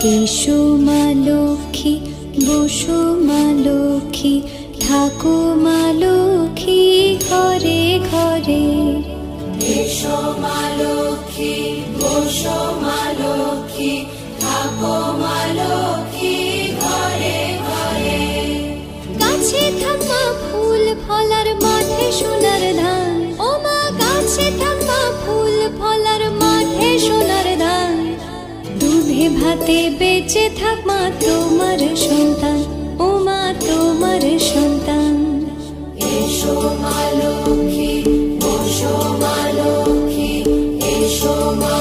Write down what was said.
এসো মা লক্ষ্মী, বসো মা লক্ষ্মী, থাকো মা লক্ষ্মী ঘরে ঘরে। এসো মা লক্ষ্মী, বসো মা লক্ষ্মী, থাকো মা লক্ষ্মী ঘরে ঘরে। গাছে থাকা ফুল ফলার মাঠে সোনার ধান, ও মা গাছে থাকা ফুল ফলার মাঠে সোনার ধান। দুধে ভাতে বেঁচে থাক মা তোমার সন্তান, ও মা তোমার সন্তান। এসো মা লক্ষ্মী, বসো মা লক্ষ্মী, এসো মা